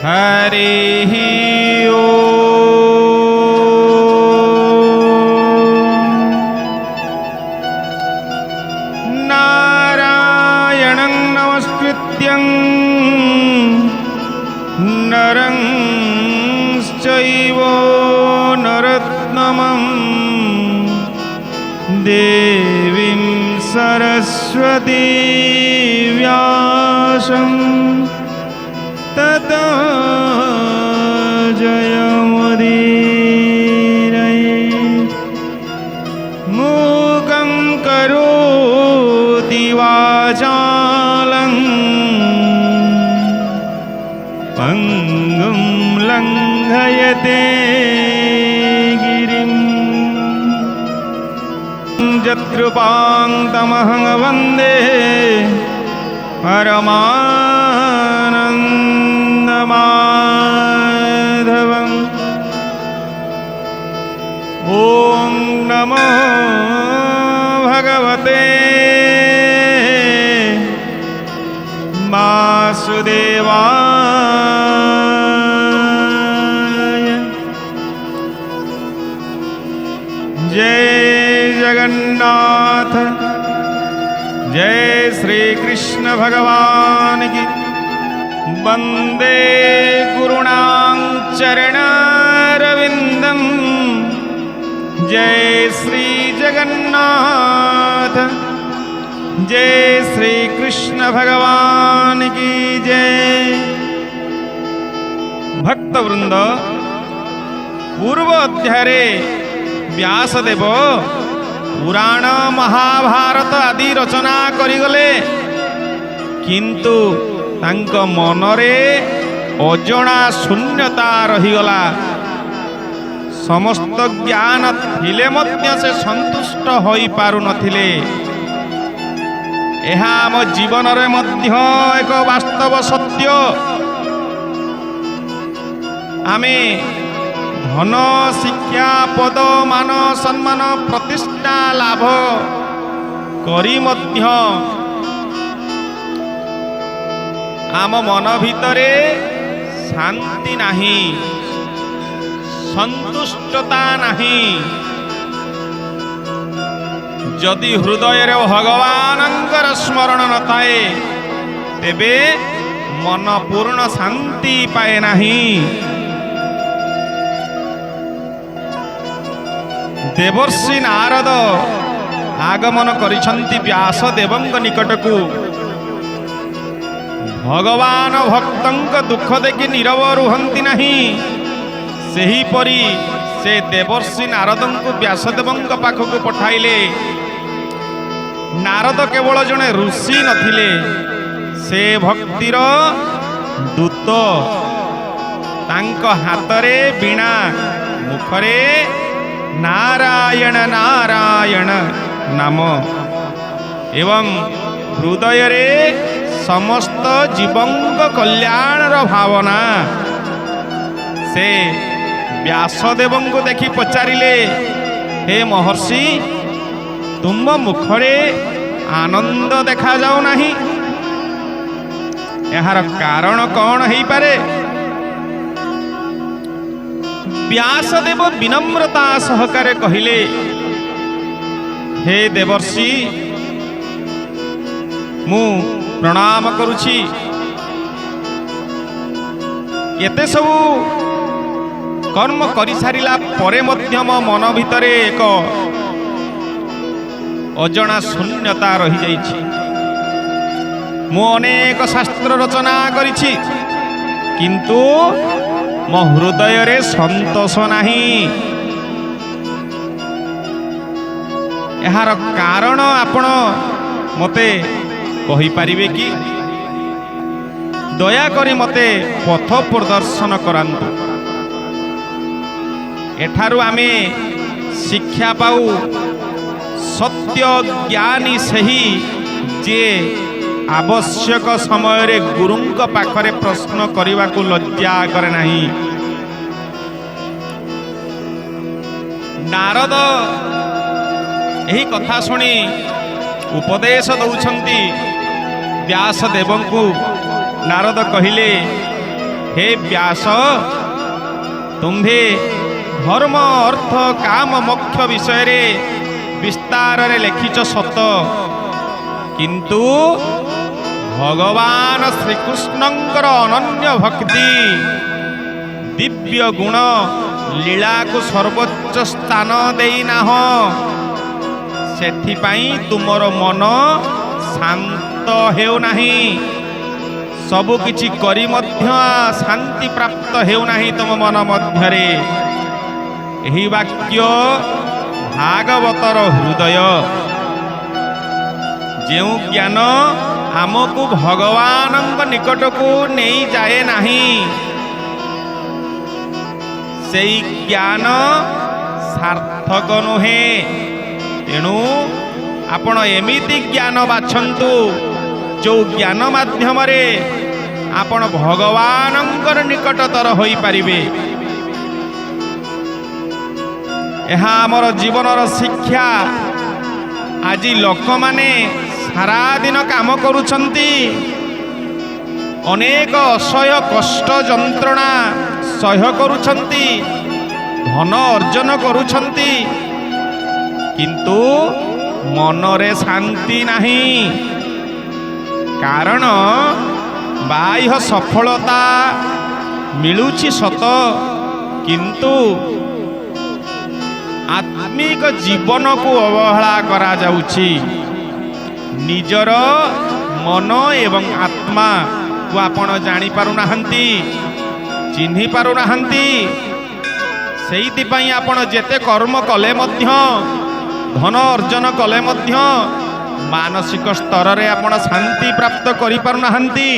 हरिः ॐ। नारायणं नमस्कृत्यं नरं चैव नरोत्तमं देवीं सरस्वती व्यासं ततो जयमुदीरये। मूकं करोति वाचालं पङ्गुं लङ्घयते गिरिं यत्कृपां तमहं वन्दे परमानन्दमाधवम्। ॐ नमो भगवते वासुदेवाय। जय जगन्नाथ, जय श्री कृष्ण भगवान की। वंदे गुरुणां चरणारविंदं। जय श्री जगन्नाथ, जय श्री कृष्ण भगवान की जय। भक्तवृंद, पूर्व अध्याय व्यासदेव पुराण महाभारत आदि रचना करिगले, किंतु तांक मनरे अजणा शून्यता रहीगला। समस्त ज्ञान थिले मध्य से संतुष्ट होई पारु नथिले। एहा आम जीवन रे मध्य एक वास्तव सत्य। आमे धन शिक्षा पद मान सम्मान प्रतिष्ठा लाभ करी मध्य आम मन भितरे शांति नाही, संतुष्टता नाही। जदि हृदय रे भगवानंकर स्मरण न थाए तेबे मन पूर्ण शांति पाए नाही। देवर्षि नारद आगमन करिछन्ति व्यासदेवंक निकटकू। भगवान भक्तंक दुख देखि नीरव रुहंती नहीं, सेही परी से देवर्षि नारदंकु व्यासदेवंक पाखकु पठाइले। नारद केवल जने ऋषि नथिले, से भक्तिर दूत। तांक हातरे बीणा, मुखरे नारायण नारायण नाम एवं हृदय रे समस्त जीवंक कल्याणर भावना। से व्यासदेवंकु देखि पचारिले, हे महर्षि, तुम मुखरे आनंद देखा जाऊ नाही, एहार कारण कौन हेई पारे? व्यासदेव विनम्रता सहकारे कहिले, हे देवर्षि, मु प्रणाम करुछि। एते सबु कर्म करि सारिला परे मध्य मो मन भितरे एक अजणा शून्यता रही जाइछि। मु अनेक शास्त्र रचना करिछि, किंतु मो हृदय रे संतोष नाही। एहार कारण आपण मते कहि पारिबे कि? दया करी मते पथ प्रदर्शन करांतु। एठारु आमे शिक्षा पाऊ सत्य ज्ञानी सही जे आवश्यक समय रे गुरुंक पाखरे प्रश्न करने को लज्जा करे नहीं। नारद यही कथा शुणी उपदेश दौरान व्यासदेव को नारद कहले, हे व्यास तुम्भे धर्म अर्थ काम मोक्ष विषय रे विस्तार रे लिखिच सत किंतु भगवान श्रीकृष्णंकर अनन्य भक्ति दिव्य गुण लीला को सर्वोच्च स्थान देना सेथिपाई तुमर मन शांत हेउ नाही सबु किछि करी मध्य शांति प्राप्त हेउ नाही तुम मन मध्यरे। एही वाक्य भागवतर हृदय जेउ ज्ञान आमको भगवान निकट को नहीं जाए नहीं सेई ज्ञान सार्थक नुहे। तेणु आपण एमिति ज्ञान बाछंतु जो ज्ञान माध्यम रे आपण भगवानंकर निकटतर होई परिबे। एहा हमर जीवनर शिक्षा। आज लोक माने सारा दिन काम करुछंती अनेक असह्य कष्ट जंत्रणा सह्य करुछंती धन अर्जन करुछंती किंतु मनरे शांति नहीं। कारण बाह्य सफलता मिलुछि सत किंतु आत्मिक जीवन को अवहेला करा जाउछि। निजर मन एवं आत्मा को आपण जानी पारु नाहंती चिन्हि पारु नाहंती। सेइति पई आपण जेते कर्म कले मध्य धन अर्जन कले मध्य मानसिक स्तर रे आपण शांति प्राप्त करि पारु नाहंती।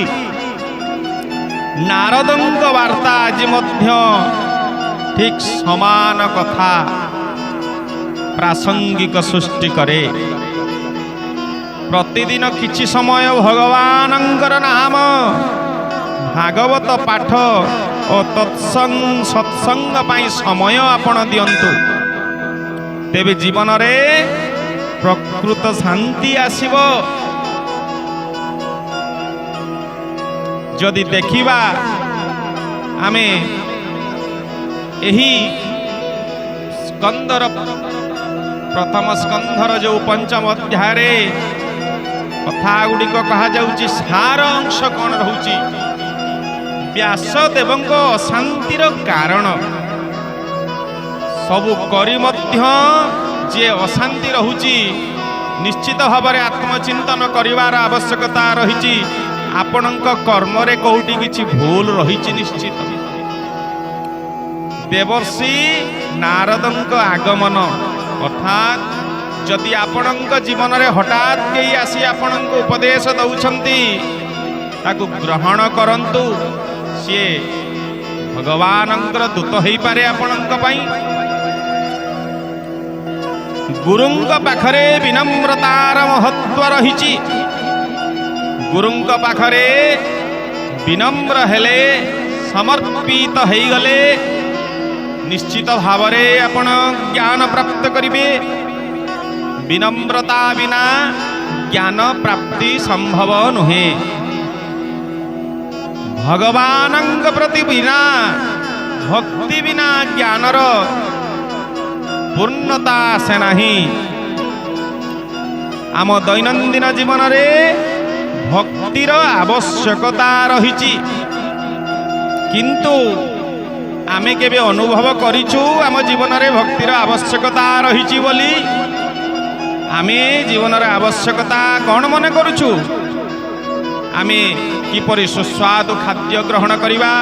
नारदंक वार्ता आज मध्य ठीक समान कथा प्रासंगिक सृष्टि करे। प्रतिदिन किछि समय भगवानंकर नाम भागवत पाठ और तत्संग सत्संग पाई समय आपण दियंतु तेबे जीवन रे प्रकृत शांति आसीबो। जदि देखिबा आमे एही स्कंदर प्रथम स्कंधर जो पंचम अध्याय रे कथा गुड़िक कहा जाउची सार अंश कौन रहउची व्यास देवंक अशांतिर कारण सबु करी मध्य जे अशांति रहउची निश्चित भाव में आत्मचिंतन करिवार आवश्यकता रहिची। आपणक कर्म रे कोउटी किछि भूल रहिची निश्चित। देवर्षि नारदंक आगमन अर्थात जदि आपणक जीवन रे हठात केही आसी आपणक उपदेश दउछंती ताकु ग्रहण करंतु। सी भगवानंकर दूत हेई पारे आपणक पई। गुरुंक पाखरे विनम्रतार महत्व रहिची। गुरुंक पाखरे विनम्र हेले समर्पित हेई गले निश्चित भावरे आपण ज्ञान प्राप्त करिवे। विनम्रता बिना ज्ञान प्राप्ति संभव नुहे। भगवानंक प्रति बिना भक्ति बिना ज्ञानर पूर्णता आसे नहीं। आम दैनंदिन जीवन रे भक्तिर आवश्यकता रहिची किंतु आमे केबे अनुभव करिछु आम जीवन रे भक्तिर आवश्यकता रहिची बोली। आमे जीवन रे आवश्यकता कौन मने करुछु? आमे किपरि सुस्वादु खाद्य ग्रहण करिबा,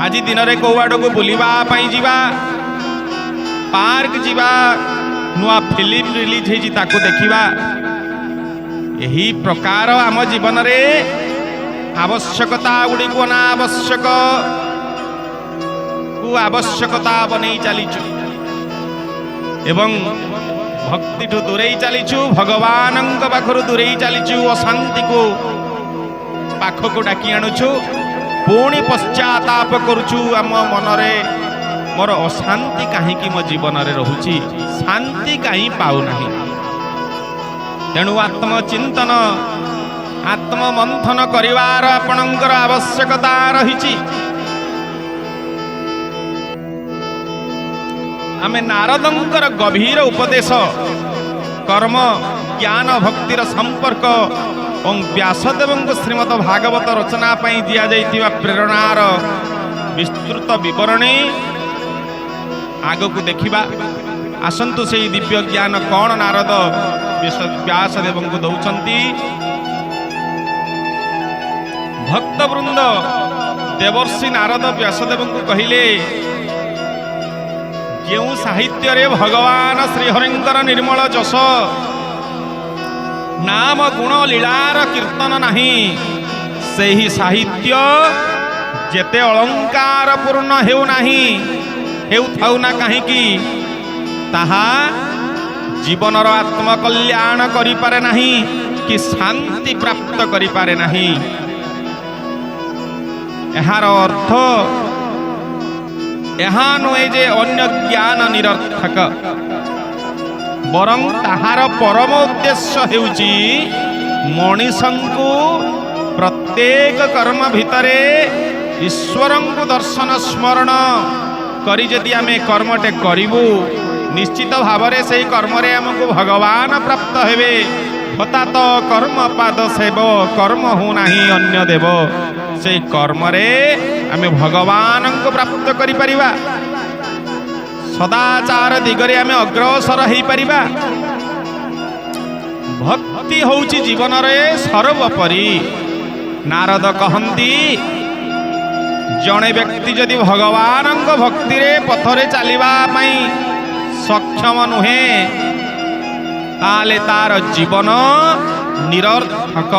आज दिन रे को आड़ को बुलिबा पई जीवा, पार्क जीवा, नुआ फिल्म रिलीज हेजी ताको देखिबा। यही प्रकार आम जीवन रे आवश्यकता गुड़ी को ना आवश्यकता बनै चलीचु एवं भक्ति ठू दूरे चलीचु। भगवान पाखर दूरे चलीचु। अशांति को पाखक डाकी आणुछु। पुणी पश्चाताप करुछु आम मनरे मोर अशांति कहीं मो जीवन रे रहुची, शांति कहीं पाऊ नहीं। तेणु आत्मचिंतन ଆତ୍ମମନ୍ଥନ କରିବାର ଆପଣଙ୍କର ଆବଶ୍ୟକତା ରହିଛି। ଆମେ ନାରଦଙ୍କର ଗଭୀର ଉପଦେଶ, କର୍ମ, ଜ୍ଞାନ, ଭକ୍ତିର ସମ୍ପର୍କ ଏବଂ ବ୍ୟାସଦେବଙ୍କ ଶ୍ରୀମଦ ଭାଗବତ ରଚନା ପାଇଁ ଦିଆଯାଇଥିବା ପ୍ରେରଣାର ବିସ୍ତୃତ ବିବରଣୀ ଆଗକୁ ଦେଖିବା। ଆସନ୍ତୁ ସେହି ଦିବ୍ୟ ଜ୍ଞାନ କ'ଣ ନାରଦ ବ୍ୟାସଦେବଙ୍କୁ ଦଉଛନ୍ତି। ଭକ୍ତବୃନ୍ଦ ଦେବର୍ଷି ନାରଦ ବ୍ୟାସଦେବଙ୍କୁ କହିଲେ, ଯେଉଁ ସାହିତ୍ୟରେ ଭଗବାନ ଶ୍ରୀହରିଙ୍କର ନିର୍ମଳ ଯଶ, ନାମ ଗୁଣ ଲୀଳାର କୀର୍ତ୍ତନ ନାହିଁ, ସେହି ସାହିତ୍ୟ ଯେତେ ଅଳଙ୍କାର ପୂର୍ଣ୍ଣ ହେଉଥାଉ ନା କାହିଁକି, ତାହା ଜୀବନର ଆତ୍ମକଲ୍ୟାଣ କରିପାରେ ନାହିଁ କି ଶାନ୍ତି ପ୍ରାପ୍ତ କରିପାରେ ନାହିଁ। ଏହାର ଅର୍ଥ ଏହା ନୁହେଁ ଯେ ଅନ୍ୟ ଜ୍ଞାନ ନିରର୍ଥକ, ବରଂ ତାହାର ପରମ ଉଦ୍ଦେଶ୍ୟ ହେଉଛି ମଣିଷଙ୍କୁ ପ୍ରତ୍ୟେକ କର୍ମ ଭିତରେ ଈଶ୍ୱରଙ୍କୁ ଦର୍ଶନ ସ୍ମରଣ କରି ଯଦି ଆମେ କର୍ମଟେ କରିବୁ, ନିଶ୍ଚିତ ଭାବରେ ସେହି କର୍ମରେ ଆମକୁ ଭଗବାନ ପ୍ରାପ୍ତ ହେବେ। ହତାତ କର୍ମ ପାଦ ସେବ, କର୍ମ ହଉ ନାହିଁ ଅନ୍ୟ ଦେବ। ସେହି କର୍ମରେ ଆମେ ଭଗବାନଙ୍କୁ ପ୍ରାପ୍ତ କରିପାରିବା, ସଦାଚାର ଦିଗରେ ଆମେ ଅଗ୍ରସର ହେଇପାରିବା। ଭକ୍ତି ହେଉଛି ଜୀବନରେ ସର୍ବୋପରି। ନାରଦ କହନ୍ତି, ଜଣେ ବ୍ୟକ୍ତି ଯଦି ଭଗବାନଙ୍କ ଭକ୍ତିରେ ପଥରେ ଚାଲିବା ପାଇଁ ସକ୍ଷମ ନୁହେଁ, ତାହେଲେ ତାର ଜୀବନ ନିରର୍ଥକ,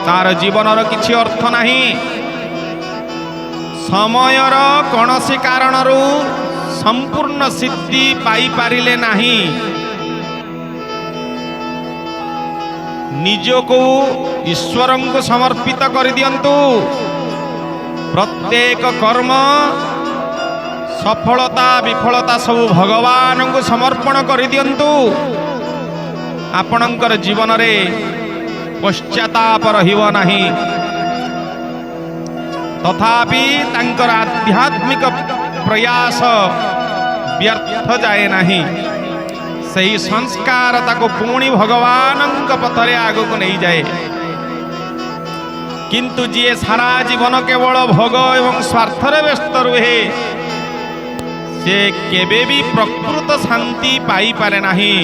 ତାର ଜୀବନର କିଛି ଅର୍ଥ ନାହିଁ। ସମୟର କୌଣସି କାରଣରୁ ସମ୍ପୂର୍ଣ୍ଣ ସିଦ୍ଧି ପାଇପାରିଲେ ନାହିଁ, ନିଜକୁ ଈଶ୍ୱରଙ୍କୁ ସମର୍ପିତ କରିଦିଅନ୍ତୁ। ପ୍ରତ୍ୟେକ କର୍ମ ସଫଳତା ବିଫଳତା ସବୁ ଭଗବାନଙ୍କୁ ସମର୍ପଣ କରିଦିଅନ୍ତୁ। ଆପଣଙ୍କର ଜୀବନରେ ପଶ୍ଚାତାପ ରହିବ ନାହିଁ। ତଥାପି ତାଙ୍କର ଆଧ୍ୟାତ୍ମିକ ପ୍ରୟାସ ବ୍ୟର୍ଥ ଯାଏ ନାହିଁ। ସେହି ସଂସ୍କାର ତାକୁ ପୁଣି ଭଗବାନଙ୍କ ପଥରେ ଆଗକୁ ନେଇଯାଏ। କିନ୍ତୁ ଯିଏ ସାରା ଜୀବନ କେବଳ ଭୋଗ ଏବଂ ସ୍ୱାର୍ଥରେ ବ୍ୟସ୍ତ ରୁହେ, ସେ କେବେ ବି ପ୍ରକୃତ ଶାନ୍ତି ପାଇପାରେ ନାହିଁ।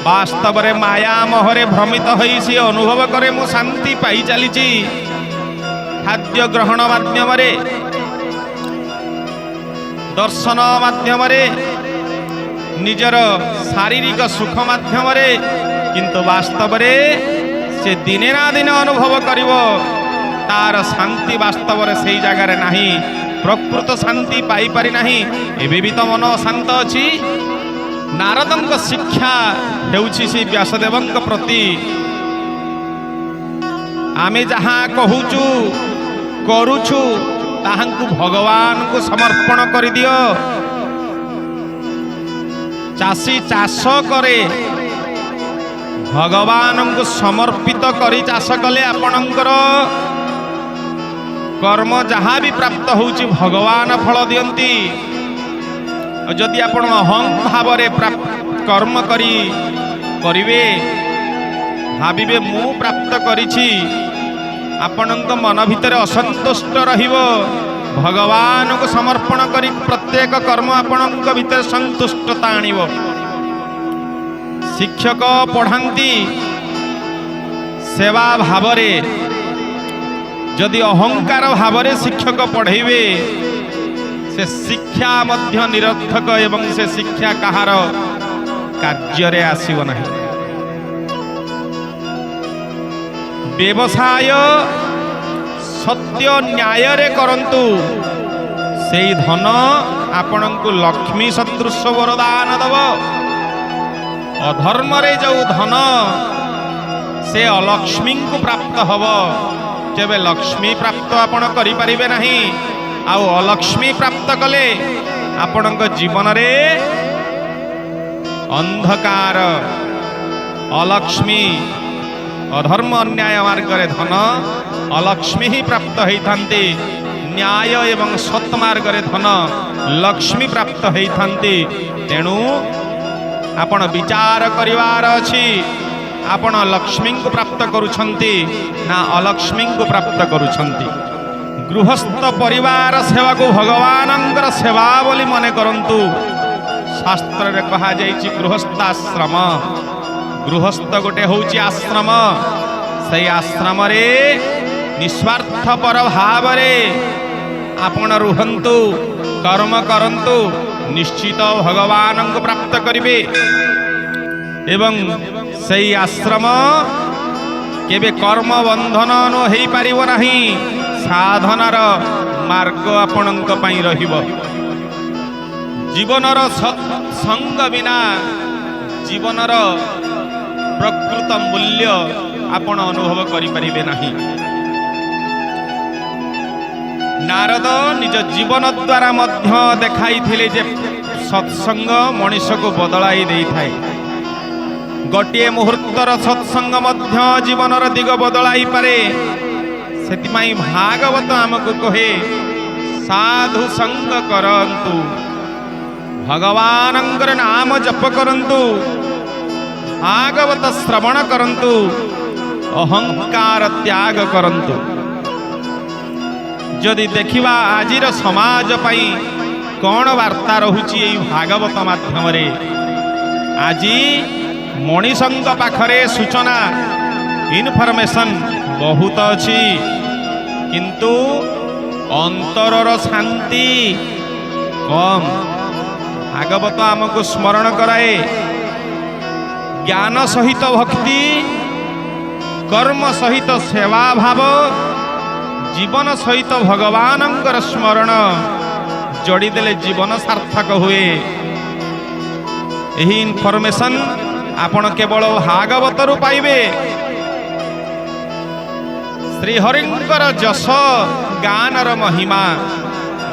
ବାସ୍ତବରେ ମାୟା ମୋହରେ ଭ୍ରମିତ ହୋଇ ସେ ଅନୁଭବ କରେ, ମୁଁ ଶାନ୍ତି ପାଇ ଚାଲିଛି। ଖାଦ୍ୟ ଗ୍ରହଣ ମାଧ୍ୟମରେ, ଦର୍ଶନ ମାଧ୍ୟମରେ, ନିଜର ଶାରୀରିକ ସୁଖ ମାଧ୍ୟମରେ, କିନ୍ତୁ ବାସ୍ତବରେ ସେ ଦିନେ ନା ଦିନେ ଅନୁଭବ କରିବ ତାର ଶାନ୍ତି ବାସ୍ତବରେ ସେଇ ଜାଗାରେ ନାହିଁ, ପ୍ରକୃତ ଶାନ୍ତି ପାଇପାରି ନାହିଁ। ଏବେ ବି ତ ମନ ଅଶାନ୍ତ ଅଛି। ନାରଦଙ୍କ ଶିକ୍ଷା ହେଉଛି ସେ ବ୍ୟାସଦେବଙ୍କ ପ୍ରତି, ଆମେ ଯାହା କହୁଛୁ କରୁଛୁ ତାହାଙ୍କୁ ଭଗବାନଙ୍କୁ ସମର୍ପଣ କରିଦିଅ। ଚାଷୀ ଚାଷ କରେ, ଭଗବାନଙ୍କୁ ସମର୍ପିତ କରି ଚାଷ କଲେ ଆପଣଙ୍କର କର୍ମ ଯାହା ବି ପ୍ରାପ୍ତ ହେଉଛି ଭଗବାନ ଫଳ ଦିଅନ୍ତି। ଯଦି ଆପଣ ଅହଂ ଭାବରେ କର୍ମ କରିବେ, ଭାବିବେ ମୁଁ ପ୍ରାପ୍ତ କରିଛି, ଆପଣଙ୍କ ମନ ଭିତରେ ଅସନ୍ତୁଷ୍ଟ ରହିବ। ଭଗବାନଙ୍କୁ ସମର୍ପଣ କରି ପ୍ରତ୍ୟେକ କର୍ମ ଆପଣଙ୍କ ଭିତରେ ସନ୍ତୁଷ୍ଟତା ଆଣିବ। ଶିକ୍ଷକ ପଢ଼ାନ୍ତି ସେବା ଭାବରେ, ଯଦି ଅହଙ୍କାର ଭାବରେ ଶିକ୍ଷକ ପଢ଼େଇବେ, ସେ ଶିକ୍ଷା ମଧ୍ୟ ନିରର୍ଥକ ଏବଂ ସେ ଶିକ୍ଷା କାହାର କାର୍ଯ୍ୟରେ ଆସିବ ନାହିଁ। ବ୍ୟବସାୟ ସତ୍ୟ ନ୍ୟାୟରେ କରନ୍ତୁ, ସେଇ ଧନ ଆପଣଙ୍କୁ ଲକ୍ଷ୍ମୀ ସଦୃଶ ବରଦାନ ଦେବ। ଅଧର୍ମରେ ଯେଉଁ ଧନ ସେ ଅଲକ୍ଷ୍ମୀଙ୍କୁ ପ୍ରାପ୍ତ ହେବ, କେବେ ଲକ୍ଷ୍ମୀ ପ୍ରାପ୍ତ ଆପଣ କରିପାରିବେ ନାହିଁ। ଆଉ ଅଲକ୍ଷ୍ମୀ ପ୍ରାପ୍ତ କଲେ ଆପଣଙ୍କ ଜୀବନରେ ଅନ୍ଧକାର, ଅଲକ୍ଷ୍ମୀ अधर्म अन्याय मार्गरे धन अलक्ष्मी ही प्राप्त होइथांती न्याय एवं सत् मार्गरे धन लक्ष्मी प्राप्त होइथांती तेणु आपण विचार करिवार अछि आपण लक्ष्मी को प्राप्त करुछंती ना अलक्ष्मी को प्राप्त करुछंती। गृहस्थ परिवार सेवा को भगवानंकर सेवा बोली मने करंतु। शास्त्र रे कहा जाइछि गृहस्थाश्रम गृहस्थ गोटे होउछि आश्रम सही आश्रम रे निस्वार्थ पर भाव रे आपण रुहंतु कर्म करंतु निश्चित भगवान को प्राप्त करिवे एवं सही आश्रम केबे कर्म बंधन न हेई पारिबो नाही साधनार मार्ग आपणक पई रहिबो। जीवनर सत्संग बिना जीवनर प्रकृत मूल्य आपण अनुभव करि परिबे नाही। नारद निज जीवन द्वारा मध्य देखाई थिले जे सत्संग मनुष्य को बदलाई देई थाए। गोटे मुहूर्तर सत्संग मध्य जीवनर दिग बदलाई पारे। सेतिमाई भागवत आमको कहे साधु संग करंतु भगवानंकर नाम जप करंतु भागवत श्रवण करंतु अहंकार त्याग करंतु। जदि देखिबा आजिर समाज पई कौन वार्ता रहुची भागवत माध्यम रे आजी मणिसंग पाखरे सूचना इनफॉरमेशन बहुत अच्छी किंतु अंतरर शांति कम। भागवत आमको स्मरण कराए ज्ञान सहित भक्ति कर्म सहित सेवा भाव जीवन सहित भगवानंकर स्मरण जोड़ी देले जीवन सार्थक हुए। यही इनफॉरमेशन आपण केवल भागवत रु पाइबे। श्रीहरिंकर जस गानर महिमा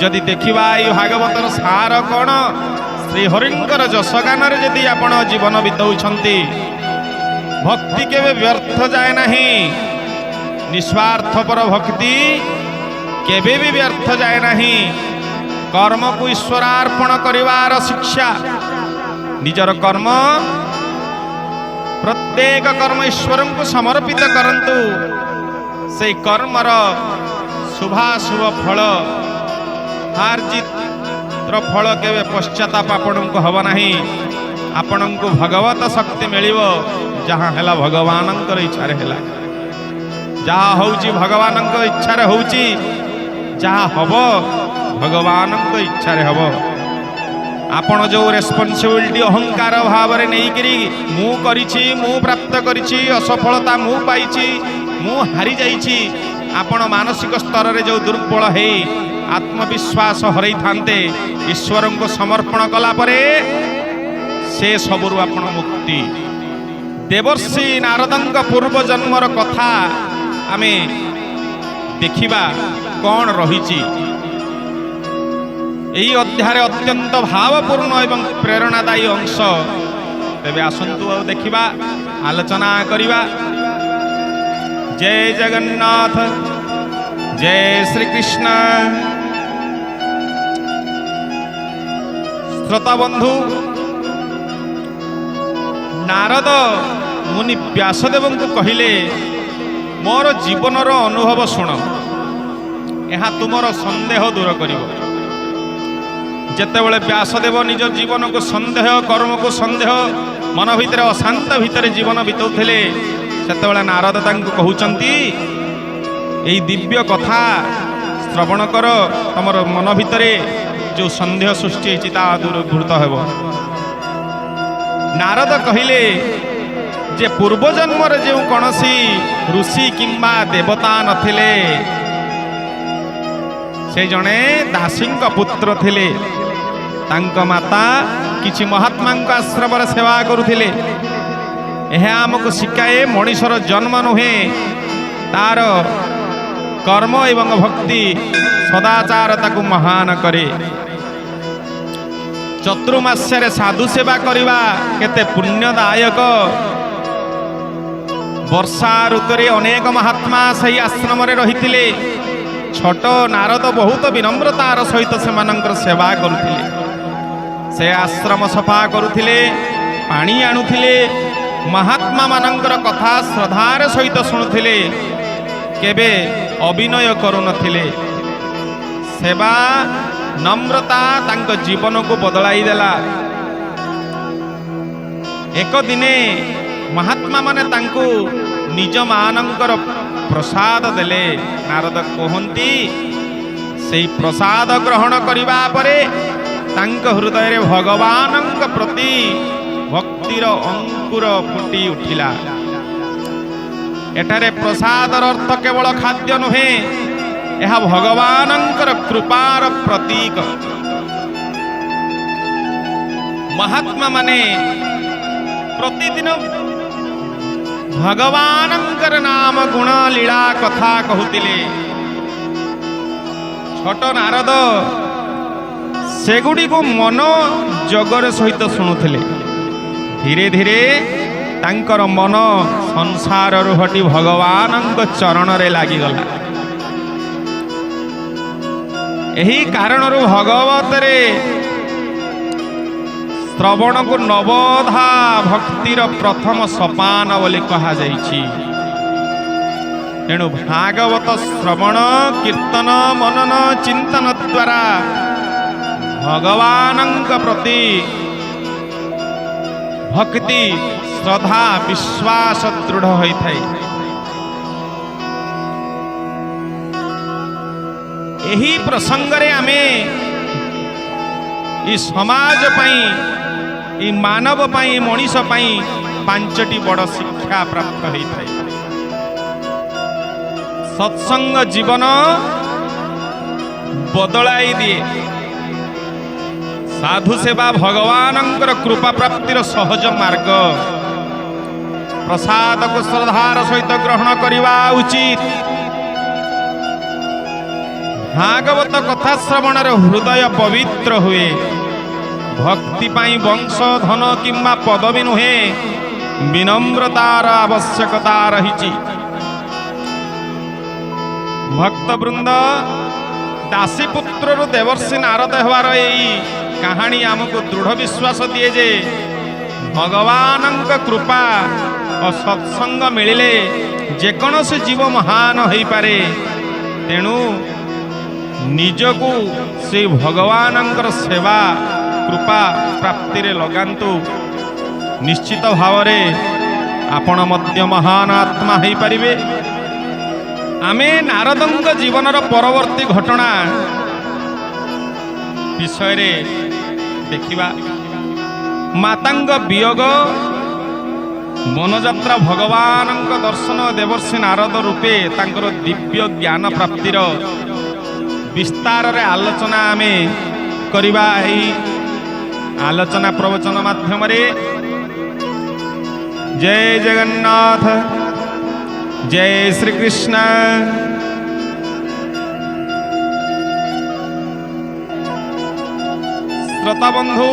जदि देखिबा ये भागवतर सार कौन श्रीहरिंकर जस गानर जदि आपण जीवन बिताउछंती भक्ति केबे व्यर्थ जाए नहीं। निस्वार्थपर भक्ति केबे भी व्यर्थ जाए नहीं। कर्म को ईश्वरार्पण करिवार शिक्षा निजर कर्म प्रत्येक कर्म ईश्वर को समर्पित करंतु से कर्मर शुभाशुभ फल हार जीत फल केवे पश्चाताप आपण को हब नहीं। आपण को भगवत शक्ति मिलिबो जहाँ हेला भगवानंकर इच्छा हेला जहाँ होउची भगवानंकर इच्छा रे होउची जहाँ हब भगवानंकर इच्छा रे हब। आपण जो रेस्पॉन्सिबिलिटी अहंकार भाव रे नहीं करी मु करिछि मु प्राप्त करिछि असफलता मु पाइछि मु हारि जाइछि आपण मानसिक स्तर रे जो दुर्बल है आत्मविश्वास हरई थांते ईश्वर को समर्पण कला परे से सबरु आपण मुक्ति। देवर्षि नारदंक पूर्व जन्मर कथा आमे देखिबा कौन रहिछि। यही अध्याय अत्यंत भावपूर्ण एवं प्रेरणादायी अंश तेबे आसंतु देखिबा आलोचना करिबा। जय जगन्नाथ जय श्री कृष्ण। श्रोता बंधु नारद मुनि व्यासदेव को कहिले मोर जीवनर अनुभव शुण यह तुमर संदेह दूर करिवो। जेतेबेले व्यासदेव निज जीवन को संदेह कर्म को संदेह मन भितर अशांत भितर जीवन बिताउथिले सेतेबेले नारद तांको कहउचंती एई दिव्य कथा श्रवण कर तमर मन भितरे जो संदेह सृष्टि होइछि ता दूरीभूत हेबो। नारद कहिले जे पूर्व जन्म रे जो कोनसी ऋषि किंबा देवता नथिले से जणे दासींक पुत्र थिले। तांक माता किछि महात्मा आश्रम सेवा करुथिले। यह आमको शिखाए मनुष्यर जन्म नुहे तार कर्म एवं भक्ति सदाचार ताकू महान करे। चतुर्मास्यरे साधु सेवा करिबा केते पुण्यदायक। ବର୍ଷା ଋତୁରେ ଅନେକ ମହାତ୍ମା ସେହି ଆଶ୍ରମରେ ରହିଥିଲେ। ଛୋଟ ନାରଦ ବହୁତ ବିନମ୍ରତାର ସହିତ ସେମାନଙ୍କର ସେବା କରୁଥିଲେ। ସେ ଆଶ୍ରମ ସଫା କରୁଥିଲେ, ପାଣି ଆଣୁଥିଲେ, ମହାତ୍ମା ମାନଙ୍କର କଥା ଶ୍ରଦ୍ଧାର ସହିତ ଶୁଣୁଥିଲେ, କେବେ ଅଭିନୟ କରୁନଥିଲେ। ସେବା ନମ୍ରତା ତାଙ୍କ ଜୀବନକୁ ବଦଳାଇ ଦେଲା। ଏକ ଦିନେ ମହାତ୍ମା ମାନେ ତାଙ୍କୁ ନିଜ ମାନଙ୍କର ପ୍ରସାଦ ଦେଲେ। ନାରଦ କୁହନ୍ତି, ସେଇ ପ୍ରସାଦ ଗ୍ରହଣ କରିବା ପରେ ତାଙ୍କ ହୃଦୟରେ ଭଗବାନଙ୍କ ପ୍ରତି ଭକ୍ତିର ଅଙ୍କୁର ଫୁଟି ଉଠିଲା। ଏଠାରେ ପ୍ରସାଦର ଅର୍ଥ କେବଳ ଖାଦ୍ୟ ନୁହେଁ, ଏହା ଭଗବାନଙ୍କର କୃପାର ପ୍ରତୀକ। ମହାତ୍ମା ମାନେ ପ୍ରତିଦିନ ଭଗବାନଙ୍କର ନାମ ଗୁଣ ଲୀଳା କଥା କହୁଥିଲେ। ଛୋଟ ନାରଦ ସେଗୁଡ଼ିକୁ ମନୋଯୋଗର ସହିତ ଶୁଣୁଥିଲେ। ଧୀରେ ଧୀରେ ତାଙ୍କର ମନ ସଂସାରରୁ ହଟି ଭଗବାନଙ୍କ ଚରଣରେ ଲାଗିଗଲା। ଏହି କାରଣରୁ ଭଗବତରେ ଶ୍ରବଣକୁ ନବୋଧା ଭକ୍ତିର ପ୍ରଥମ ସୋପାନ ବୋଲି କୁହାଯାଇଛି। ତେଣୁ ଭାଗବତ ଶ୍ରବଣ, କୀର୍ତ୍ତନ, ମନନ, ଚିନ୍ତନ ଦ୍ୱାରା ଭଗବାନଙ୍କ ପ୍ରତି ଭକ୍ତି, ଶ୍ରଦ୍ଧା, ବିଶ୍ୱାସ ଦୃଢ଼ ହୋଇଥାଏ। ଏହି ପ୍ରସଙ୍ଗରେ ଆମେ ଏ ସମାଜ ପାଇଁ, ଏ ମାନବ ପାଇଁ, ମଣିଷ ପାଇଁ ପାଞ୍ଚଟି ବଡ଼ ଶିକ୍ଷା ପ୍ରାପ୍ତ ହୋଇଥାଏ। ସତ୍ସଙ୍ଗ ଜୀବନ ବଦଳାଇ ଦିଏ। ସାଧୁ ସେବା ଭଗବାନଙ୍କର କୃପା ପ୍ରାପ୍ତିର ସହଜ ମାର୍ଗ। ପ୍ରସାଦକୁ ଶ୍ରଦ୍ଧାର ସହିତ ଗ୍ରହଣ କରିବା ଉଚିତ। ଭାଗବତ କଥା ଶ୍ରବଣର ହୃଦୟ ପବିତ୍ର ହୁଏ। ଭକ୍ତି ପାଇଁ ବଂଶ, ଧନ କିମ୍ବା ପଦବୀ ନୁହେଁ, ବିନମ୍ରତାର ଆବଶ୍ୟକତା ରହିଛି। ଭକ୍ତବୃନ୍ଦ, ଦାସୀପୁତ୍ରରୁ ଦେବର୍ଷି ନାରଦ ହେବାର ଏହି କାହାଣୀ ଆମକୁ ଦୃଢ଼ ବିଶ୍ୱାସ ଦିଏ ଯେ ଭଗବାନଙ୍କ କୃପା ଓ ସତ୍ସଙ୍ଗ ମିଳିଲେ ଯେକୌଣସି ଜୀବ ମହାନ ହୋଇପାରେ। ତେଣୁ ନିଜକୁ ସେ ଭଗବାନଙ୍କର ସେବା କୃପା ପ୍ରାପ୍ତିରେ ଲଗାନ୍ତୁ। ନିଶ୍ଚିତ ଭାବରେ ଆପଣ ମଧ୍ୟ ମହାନ ଆତ୍ମା ହୋଇପାରିବେ। ଆମେ ନାରଦଙ୍କ ଜୀବନର ପରବର୍ତ୍ତୀ ଘଟଣା ବିଷୟରେ ଦେଖିବା। ମାତାଙ୍କ ବିୟୋଗ, ମନଯାତ୍ରା, ଭଗବାନଙ୍କ ଦର୍ଶନ, ଦେବର୍ଷି ନାରଦ ରୂପେ ତାଙ୍କର ଦିବ୍ୟ ଜ୍ଞାନ ପ୍ରାପ୍ତିର ବିସ୍ତାରରେ ଆଲୋଚନା ଆମେ କରିବା। ଏହି ଆଲୋଚନା ପ୍ରବଚନ ମାଧ୍ୟମରେ ଜୟ ଜଗନ୍ନାଥ, ଜୟ ଶ୍ରୀକୃଷ୍ଣ। ଶ୍ରୋତା ବନ୍ଧୁ,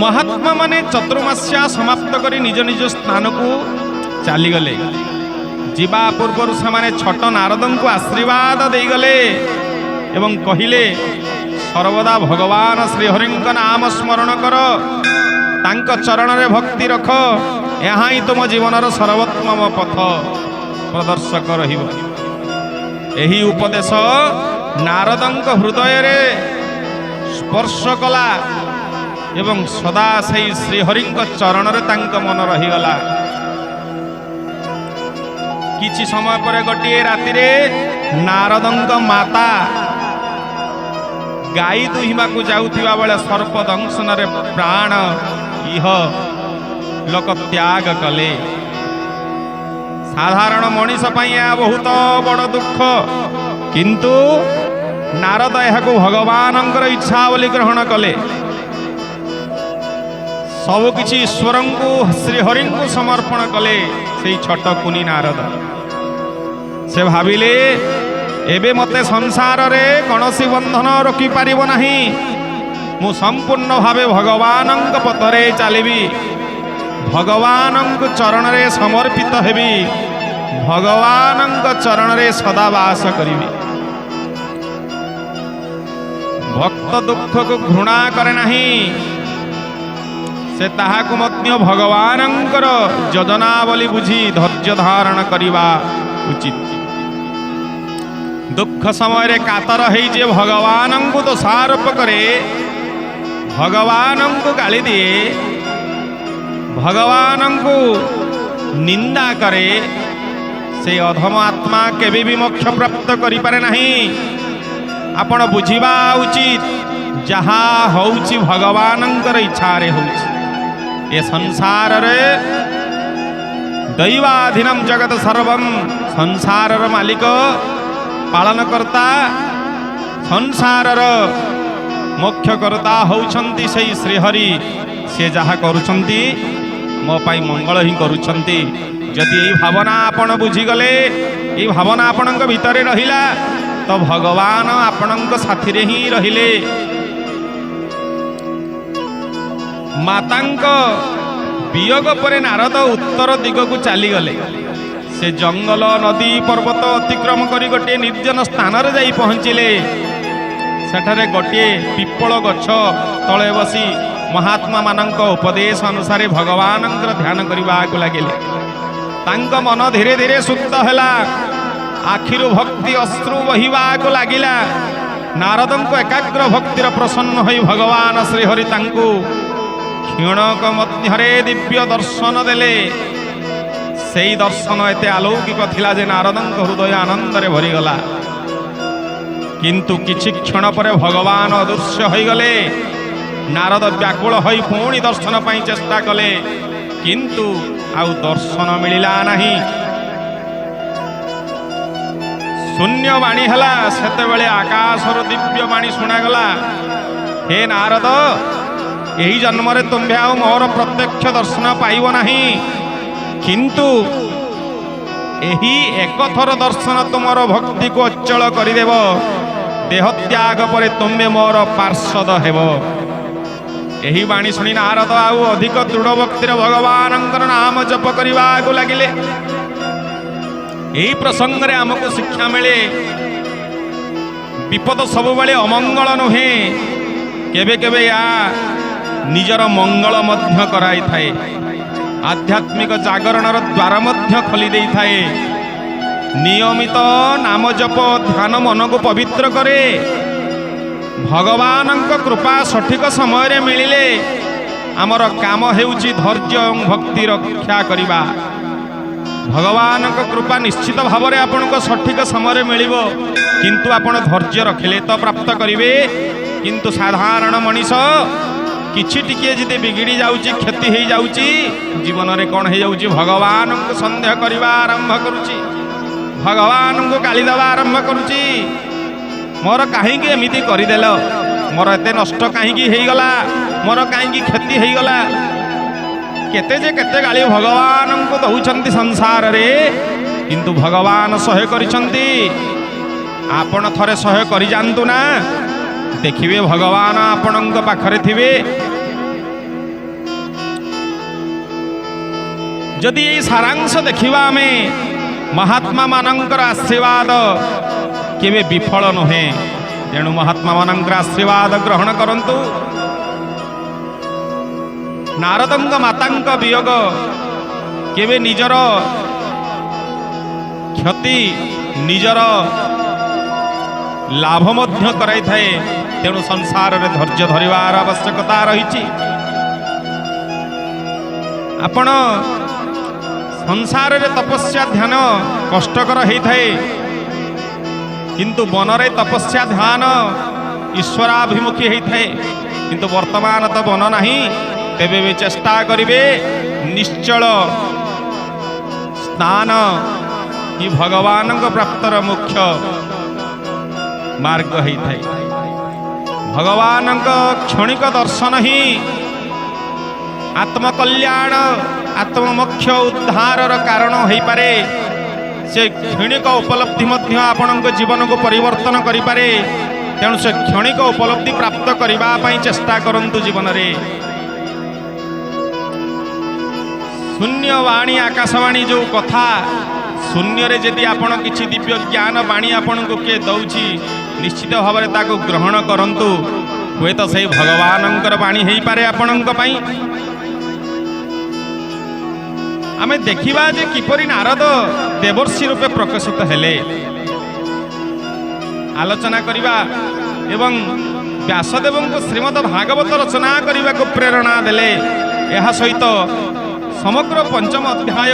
ମହାତ୍ମା ମାନେ ଚତୁର୍ମାସ୍ୟା ସମାପ୍ତ କରି ନିଜ ନିଜ ସ୍ଥାନକୁ ଚାଲିଗଲେ। ଯିବା ପୂର୍ବରୁ ସେମାନେ ଛୋଟ ନାରଦଙ୍କୁ ଆଶୀର୍ବାଦ ଦେଇଗଲେ ଏବଂ କହିଲେ, ସର୍ବଦା ଭଗବାନ ଶ୍ରୀହରିଙ୍କ ନାମ ସ୍ମରଣ କର, ତାଙ୍କ ଚରଣରେ ଭକ୍ତି ରଖ, ଏହା ହିଁ ତୁମ ଜୀବନର ସର୍ବୋତ୍ତମ ପଥ ପ୍ରଦର୍ଶକ ରହିବ। ଏହି ଉପଦେଶ ନାରଦଙ୍କ ହୃଦୟରେ ସ୍ପର୍ଶ କଲା ଏବଂ ସଦା ସେହି ଶ୍ରୀହରିଙ୍କ ଚରଣରେ ତାଙ୍କ ମନ ରହିଗଲା। କିଛି ସମୟ ପରେ ଗୋଟିଏ ରାତିରେ ନାରଦଙ୍କ ମାତା ଗାଈ ଦୁହିଁବାକୁ ଯାଉଥିବା ବେଳେ ସର୍ପ ଦଂଶନରେ ପ୍ରାଣ ଇହ ଲୋକ ତ୍ୟାଗ କଲେ। ସାଧାରଣ ମଣିଷ ପାଇଁ ଏହା ବହୁତ ବଡ଼ ଦୁଃଖ, କିନ୍ତୁ ନାରଦ ଏହାକୁ ଭଗବାନଙ୍କର ଇଚ୍ଛା ବୋଲି ଗ୍ରହଣ କଲେ। ସବୁକିଛି ଈଶ୍ୱରଙ୍କୁ, ଶ୍ରୀହରିଙ୍କୁ ସମର୍ପଣ କଲେ। ସେଇ ଛୋଟ କୁନି ନାରଦ ସେ ଭାବିଲେ, ଏବେ ମୋତେ ସଂସାରରେ କୌଣସି ବନ୍ଧନ ରୋକିପାରିବ ନାହିଁ। ମୁଁ ସମ୍ପୂର୍ଣ୍ଣ ଭାବେ ଭଗବାନଙ୍କ ପଥରେ ଚାଲିବି। ଭଗବାନଙ୍କ ଚରଣରେ ସମର୍ପିତ ହେବି, ଭଗବାନଙ୍କ ଚରଣରେ ସଦାବାସ କରିବି। ଭକ୍ତ ଦୁଃଖକୁ ଘୃଣା କରେ ନାହିଁ, ସେ ତାହାକୁ ମଧ୍ୟ ଭଗବାନଙ୍କର ଯୋଜନା ବୋଲି ବୁଝି ଧୈର୍ଯ୍ୟ ଧାରଣ କରିବା ଉଚିତ। ଦୁଃଖ ସମୟରେ କାତର ହେଇ ଯେ ଭଗବାନଙ୍କୁ ଦୋଷାରୋପ କରେ, ଭଗବାନଙ୍କୁ ଗାଳି ଦିଏ, ଭଗବାନଙ୍କୁ ନିନ୍ଦା କରେ, ସେ ଅଧମ ଆତ୍ମା କେବେ ବି ମୋକ୍ଷ ପ୍ରାପ୍ତ କରିପାରେ ନାହିଁ। ଆପଣ ବୁଝିବା ଉଚିତ, ଯାହା ହେଉଛି ଭଗବାନଙ୍କର ଇଚ୍ଛାରେ ହେଉଛି। ଏ ସଂସାରରେ ଦୈବାଧୀନମ୍ ଜଗତ ସର୍ବମ୍, ସଂସାରର ମାଲିକ ପାଳନକର୍ତ୍ତା, ସଂସାରର ମୋକ୍ଷକର୍ତ୍ତା ହେଉଛନ୍ତି ସେଇ ଶ୍ରୀହରି। ସେ ଯାହା କରୁଛନ୍ତି ମୋ ପାଇଁ ମଙ୍ଗଳ ହିଁ କରୁଛନ୍ତି। ଯଦି ଏଇ ଭାବନା ଆପଣ ବୁଝିଗଲେ, ଏଇ ଭାବନା ଆପଣଙ୍କ ଭିତରେ ରହିଲା, ତ ଭଗବାନ ଆପଣଙ୍କ ସାଥିରେ ହିଁ ରହିଲେ। ମାତାଙ୍କ ବିୟୋଗ ପରେ ନାରଦ ଉତ୍ତର ଦିଗକୁ ଚାଲିଗଲେ। ସେ ଜଙ୍ଗଲ, ନଦୀ, ପର୍ବତ ଅତିକ୍ରମ କରି ଗୋଟିଏ ନିର୍ଜନ ସ୍ଥାନରେ ଯାଇ ପହଞ୍ଚିଲେ। ସେଠାରେ ଗୋଟିଏ ପିପଳ ଗଛ ତଳେ ବସି ମହାତ୍ମା ମାନଙ୍କ ଉପଦେଶ ଅନୁସାରେ ଭଗବାନଙ୍କର ଧ୍ୟାନ କରିବାକୁ ଲାଗିଲେ। ତାଙ୍କ ମନ ଧୀରେ ଧୀରେ ଶୁଦ୍ଧ ହେଲା, ଆଖିରୁ ଭକ୍ତି ଅଶ୍ରୁ ବହିବାକୁ ଲାଗିଲା। ନାରଦଙ୍କ ଏକାଗ୍ର ଭକ୍ତିର ପ୍ରସନ୍ନ ହୋଇ ଭଗବାନ ଶ୍ରୀହରି ତାଙ୍କୁ କ୍ଷଣକ ମଧ୍ୟରେ ଦିବ୍ୟ ଦର୍ଶନ ଦେଲେ। ସେହି ଦର୍ଶନ ଏତେ ଆଲୌକିକ ଥିଲା ଯେ ନାରଦଙ୍କ ହୃଦୟ ଆନନ୍ଦରେ ଭରିଗଲା। କିନ୍ତୁ କିଛି କ୍ଷଣ ପରେ ଭଗବାନ ଅଦୃଶ୍ୟ ହୋଇଗଲେ। ନାରଦ ବ୍ୟାକୁଳ ହୋଇ ପୁଣି ଦର୍ଶନ ପାଇଁ ଚେଷ୍ଟା କଲେ, କିନ୍ତୁ ଆଉ ଦର୍ଶନ ମିଳିଲା ନାହିଁ। ଶୂନ୍ୟ ବାଣୀ ହେଲା। ସେତେବେଳେ ଆକାଶରୁ ଦିବ୍ୟ ବାଣୀ ଶୁଣାଗଲା, ହେ ନାରଦ, ଏହି ଜନ୍ମରେ ତୁମ୍ଭେ ଆଉ ମୋର ପ୍ରତ୍ୟକ୍ଷ ଦର୍ଶନ ପାଇବ ନାହିଁ, କିନ୍ତୁ ଏହି ଏକଥର ଦର୍ଶନ ତୁମର ଭକ୍ତିକୁ ଅଚଳ କରିଦେବ। ଦେହତ୍ୟାଗ ପରେ ତୁମେ ମୋର ପାର୍ଷଦ ହେବ। ଏହି ବାଣୀ ଶୁଣି ନାରଦ ଆଉ ଅଧିକ ଦୃଢ଼ ଭକ୍ତିର ଭଗବାନଙ୍କର ନାମ ଜପ କରିବାକୁ ଲାଗିଲେ। ଏହି ପ୍ରସଙ୍ଗରେ ଆମକୁ ଶିକ୍ଷା ମିଳେ, ବିପଦ ସବୁବେଳେ ଅମଙ୍ଗଳ ନୁହେଁ, କେବେ କେବେ ଏହା ନିଜର ମଙ୍ଗଳ ମଧ୍ୟ କରାଇଥାଏ। ଆଧ୍ୟାତ୍ମିକ ଜାଗରଣର ଦ୍ୱାର ମଧ୍ୟ ଖୋଲି ଦେଇଥାଏ। ନିୟମିତ ନାମ ଜପ ଧ୍ୟାନ ମନକୁ ପବିତ୍ର କରେ। ଭଗବାନଙ୍କ କୃପା ସଠିକ ସମୟରେ ମିଳିଲେ ଆମର କାମ ହେଉଛି ଧୈର୍ଯ୍ୟ ଏବଂ ଭକ୍ତି ରକ୍ଷା କରିବା। ଭଗବାନଙ୍କ କୃପା ନିଶ୍ଚିତ ଭାବରେ ଆପଣଙ୍କୁ ସଠିକ ସମୟରେ ମିଳିବ, କିନ୍ତୁ ଆପଣ ଧୈର୍ଯ୍ୟ ରଖିଲେ ତ ପ୍ରାପ୍ତ କରିବେ। କିନ୍ତୁ ସାଧାରଣ ମଣିଷ କିଛି ଟିକିଏ ଯଦି ବିଗିଡ଼ି ଯାଉଛି, କ୍ଷତି ହେଇଯାଉଛି, ଜୀବନରେ କ'ଣ ହେଇଯାଉଛି, ଭଗବାନଙ୍କୁ ସନ୍ଦେହ କରିବା ଆରମ୍ଭ କରୁଛି, ଭଗବାନଙ୍କୁ ଗାଳି ଦେବା ଆରମ୍ଭ କରୁଛି। ମୋର କାହିଁକି ଏମିତି କରିଦେଲ, ମୋର ଏତେ ନଷ୍ଟ କାହିଁକି ହେଇଗଲା, ମୋର କାହିଁକି କ୍ଷତି ହେଇଗଲା। କେତେ ଯେ କେତେ ଗାଳି ଭଗବାନଙ୍କୁ ଦେଉଛନ୍ତି ସଂସାରରେ, କିନ୍ତୁ ଭଗବାନ ସହ୍ୟ କରିଛନ୍ତି। ଆପଣ ଥରେ ସହ୍ୟ କରିଯାଆନ୍ତୁ ନା, ଦେଖିବେ ଭଗବାନ ଆପଣଙ୍କ ପାଖରେ ଥିବେ। ଯଦି ଏହି ସାରାଂଶ ଦେଖିବା ଆମେ, ମହାତ୍ମା ମାନଙ୍କର ଆଶୀର୍ବାଦ କେବେ ବିଫଳ ନୁହେଁ। ତେଣୁ ମହାତ୍ମା ମାନଙ୍କର ଆଶୀର୍ବାଦ ଗ୍ରହଣ କରନ୍ତୁ। ନାରଦଙ୍କ ମାତାଙ୍କ ବିୟୋଗ କେବେ ନିଜର କ୍ଷତି, ନିଜର ଲାଭ ମଧ୍ୟ କରାଇଥାଏ। ତେଣୁ ସଂସାରରେ ଧୈର୍ଯ୍ୟ ଧରିବାର ଆବଶ୍ୟକତା ରହିଛି। ଆପଣ ସଂସାରରେ ତପସ୍ୟା ଧ୍ୟାନ କଷ୍ଟକର ହେଇଥାଏ, କିନ୍ତୁ ବନରେ ତପସ୍ୟା ଧ୍ୟାନ ଈଶ୍ୱରାଭିମୁଖୀ ହେଇଥାଏ। କିନ୍ତୁ ବର୍ତ୍ତମାନ ତ ବନ ନାହିଁ, ତେବେ ବି ଚେଷ୍ଟା କରିବେ ନିଶ୍ଚଳ ସ୍ନାନ ହିଁ ଭଗବାନଙ୍କ ପ୍ରାପ୍ତର ମୁଖ୍ୟ ମାର୍ଗ ହେଇଥାଏ। ଭଗବାନଙ୍କ କ୍ଷଣିକ ଦର୍ଶନ ହିଁ ଆତ୍ମକଲ୍ୟାଣ, ଆତ୍ମମୋକ୍ଷ ଉଦ୍ଧାରର କାରଣ ହୋଇପାରେ। ସେ କ୍ଷଣିକ ଉପଲବ୍ଧି ମଧ୍ୟ ଆପଣଙ୍କ ଜୀବନକୁ ପରିବର୍ତ୍ତନ କରିପାରେ। ତେଣୁ ସେ କ୍ଷଣିକ ଉପଲବ୍ଧି ପ୍ରାପ୍ତ କରିବା ପାଇଁ ଚେଷ୍ଟା କରନ୍ତୁ ଜୀବନରେ। शून्यवाणी आकाशवाणी जो कथा शून्य रे यदि आपण किछि दिव्य ज्ञान वाणी आपण को के दउछि निश्चित भाव में ताको ग्रहण करंतु हुए तो सही भगवानंकर वाणी हेई पारे आपणक पई। आमे देखिबा जे किपरि नारद देवर्षि रूपे प्रकाशित हेले आलोचना करिबा एवं व्यासदेव को श्रीमद भागवत रचना करने को प्रेरणा देले। यह सहित समग्र पंचम अध्याय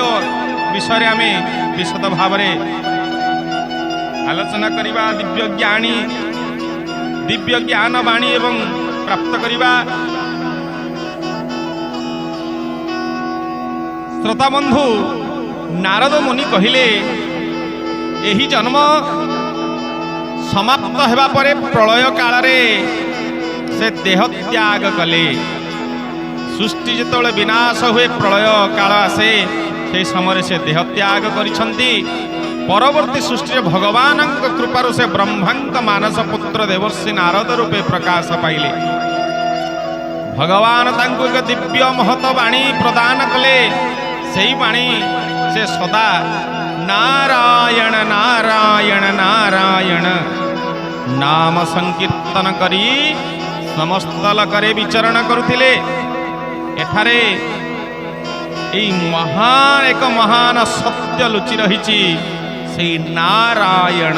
विषय आम विशद भाव आलोचना करवा दिव्य ज्ञान वाणी एवं प्राप्त करवा। श्रोता बंधु नारद मुनि कहिले एही जन्म समाप्त हेबा परे प्रलय काल रे से देह त्याग कले। सृष्टि जिते विनाश हुए प्रलय काल आसे से समय से देह त्याग करिसंती। परवर्ती सृष्टि भगवान कृपारु से ब्रह्मांक मानस पुत्र देवर्षि नारद रूपे प्रकाश पाइले। भगवान तांको एक दिव्य महत वाणी प्रदान कले। सेई वाणी से सदा नारायण नारायण नारायण नाम संकीर्तन करी समस्त लकरे विचरण करुथिले। एठारे महान एक महान सत्य लुचि रही से नारायण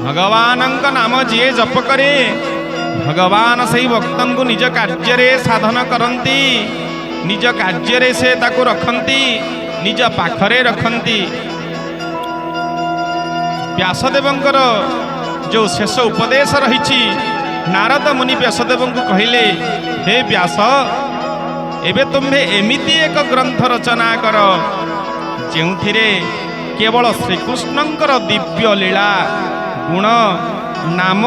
भगवान नाम जी जप करे भगवान से भक्तन को निज कार्य साधन करती निज कार्य से ताको रखती निज पाखरे रखती। व्यासदेवंकर जो शेष उपदेश रही नारद मुनि व्यासदेव को कहले हे व्यास एबे तुम्हें एमिति एक ग्रंथ रचना कर जेउथिरे केवल श्रीकृष्णंकर दिव्य लीला गुण नाम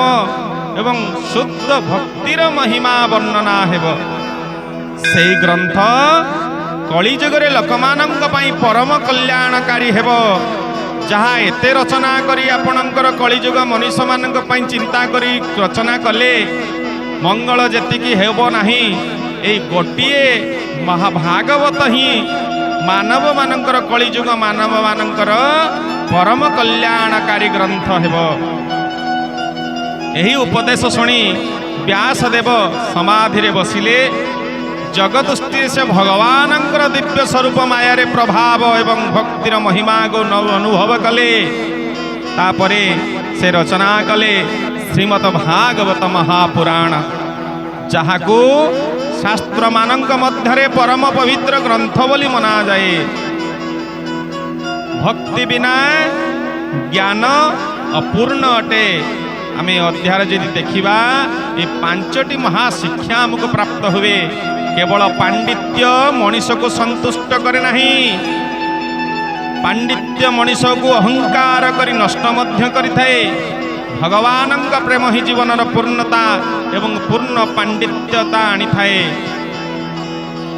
एवं शुद्ध भक्तिर महिमा वर्णना हेब। से ग्रंथ कलिजुगरे लोकमानंक पई परम कल्याणकारी हेब। जहाँ एते रचना करी आपणकर कलिजुग मनुष्य मानक पई चिंता करी रचना कले मंगल जेतिकी हेब नाही। ए गोटिए महाभागवत ही मानव मानकर कलिजुग मानव मानकर परम कल्याणकारी ग्रंथ हेब। एही उपदेश शुणी व्यासदेव समाधि रे बसिले। जगदृष्टि से भगवानंकर दिव्य स्वरूप मायारे प्रभाव एवं भक्तिर महिमा को अनुभव कले। तापरे से रचना कले श्रीमद भागवत महापुराण जहाकू शास्त्र मानक मध्यरे परम पवित्र ग्रंथ बोली मना जाए। भक्ति बिना ज्ञान अपूर्ण अटे। आमे अध्याय यदि देखिबा ये पांचटी महाशिक्षा हमको प्राप्त हुए। केवल पांडित्य मनीष को संतुष्ट करे नहीं पांडित्य मनीष को अहंकार करी नष्ट मध्य करिथाए। भगवानंक प्रेम ही जीवनर पूर्णता एवं पूर्ण पांडित्यता आनिथाए।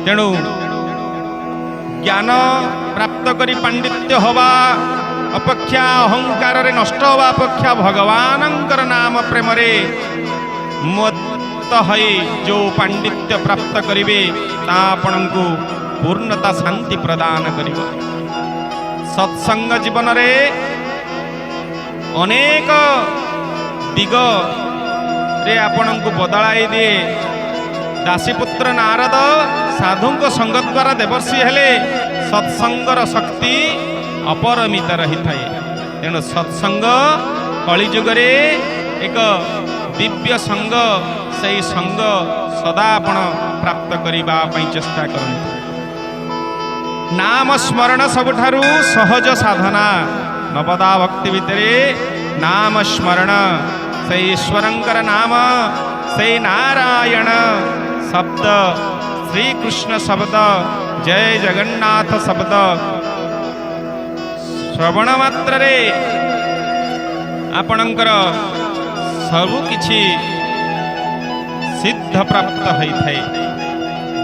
तेणु ज्ञान प्राप्त करी पांडित्य हवा अपेक्षा अहंकार रे नष्ट हवा अपेक्षा भगवानंकर नाम प्रेम रे मत्त है जो पांडित्य प्राप्त करिवे ता आपनकु पूर्णता शांति प्रदान करिवो। सत्संग जीवन रे अनेक दिग रे आपनकु बदलाई दिए। दासीपुत्र नारद साधुଙ୍କ संग द्वारा देवर्षि हेले। सत्संगर शक्ति अपरमित रही थाए। तेणु सत्संग कलिजुगरे एक दिव्य संग से संग सदा आपण प्राप्त करबा पई चेष्टा करंतु। नाम स्मरण सबठारु सहज साधना। नवदा भक्ति भितरे नाम स्मरण से ईश्वरंकर नाम से नारायण शब्द श्री कृष्ण शब्द जय जगन्नाथ शब्द श्रवण मात्र रे आपणकर सबु किछि सिद्ध प्राप्त होइथाए।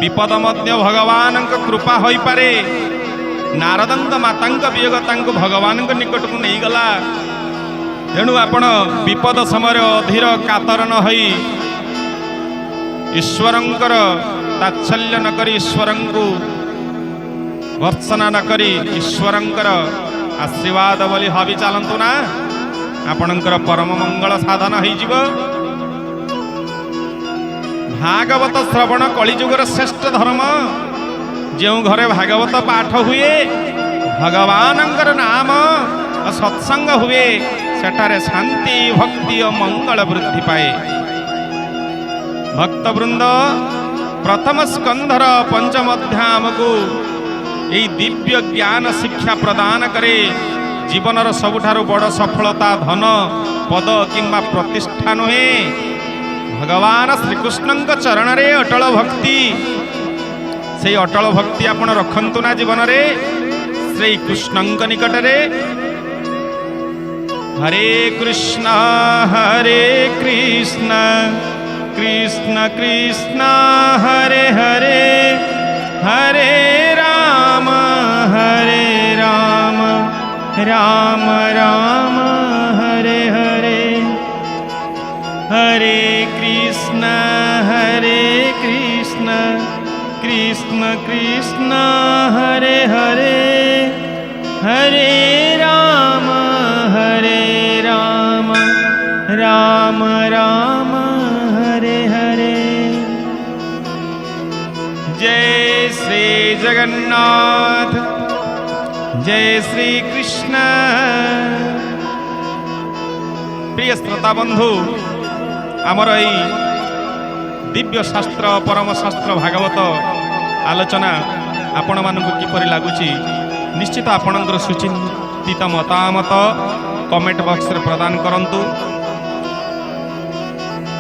विपद मध्य भगवानंक कृपा होई पारे। नारदंक मातांक वियोग तांको भगवानंक निकट को नहीं गला। तेणु आपण विपद समय अधीर कातर न होई ईश्वरंकर तात्सल्य न करी ईश्वरंकु भर्त्सना न करी ईश्वरंकर आशीर्वाद बोली भावी चलतु ना आपणकर परम मंगल साधन हो। भागवत श्रवण कलिजुगर श्रेष्ठ धर्म। जो घरे भागवत पाठ हुए भगवानंकर नाम सत्संग हुए सेठारे शांति भक्ति और मंगल वृद्धि पाए। भक्तवृंद प्रथम स्कंधर पंचम अध्याय को यही दिव्य ज्ञान शिक्षा प्रदान करे। जीवनर सबुठारु बड़ सफलता धन पद किंबा प्रतिष्ठा नुहे भगवान श्रीकृष्ण चरण रे अटल भक्ति। से अटल भक्ति आपण रखंतु ना जीवन रे श्री कृष्ण निकट रे। हरे कृष्ण कृष्ण कृष्ण हरे हरे हरे राम राम राम हरे हरे। हरे कृष्ण कृष्ण कृष्ण हरे हरे हरे राम राम राम हरे हरे। जय श्री जगन्नाथ जय श्री कृष्ण। प्रिय श्रोता बंधु आमर यही दिव्य शास्त्र परम शास्त्र भागवत आलोचना आपण मानकु किपरि लागुची निश्चित आपणकर सुचिंतित मतामत कमेंट बॉक्स रे प्रदान करंतु।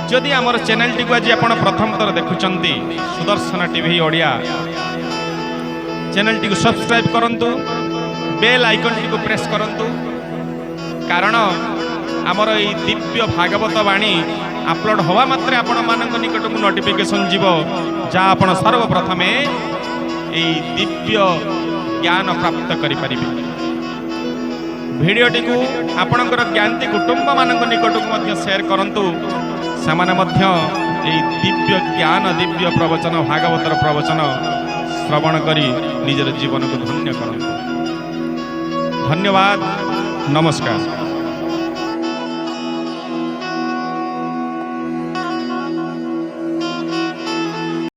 जदि आमर चैनल टी को आज आपण प्रथम थर देखुचंती सुदर्शन टीवी ओडिया चैनल टी को सब्सक्राइब करंतु बेल आइकन टी को प्रेस करंतु। कारण आमर ये दिव्य भागवत वाणी अपलोड हवा मात्रे आपण मानक निकट को नोटिफिकेशन जीव जा आपण सर्वप्रथमे ये दिव्य ज्ञान प्राप्त करि परिबे। भिडियोटी को आपणकर ज्ञानती कुटुंब मानक निकट को मध्य शेयर करंतु। सामान्य मध्य ये दिव्य ज्ञान दिव्य प्रवचन भागवतर प्रवचन श्रवण करी निजर जीवन को धन्य करंतु। धन्यवाद नमस्कार।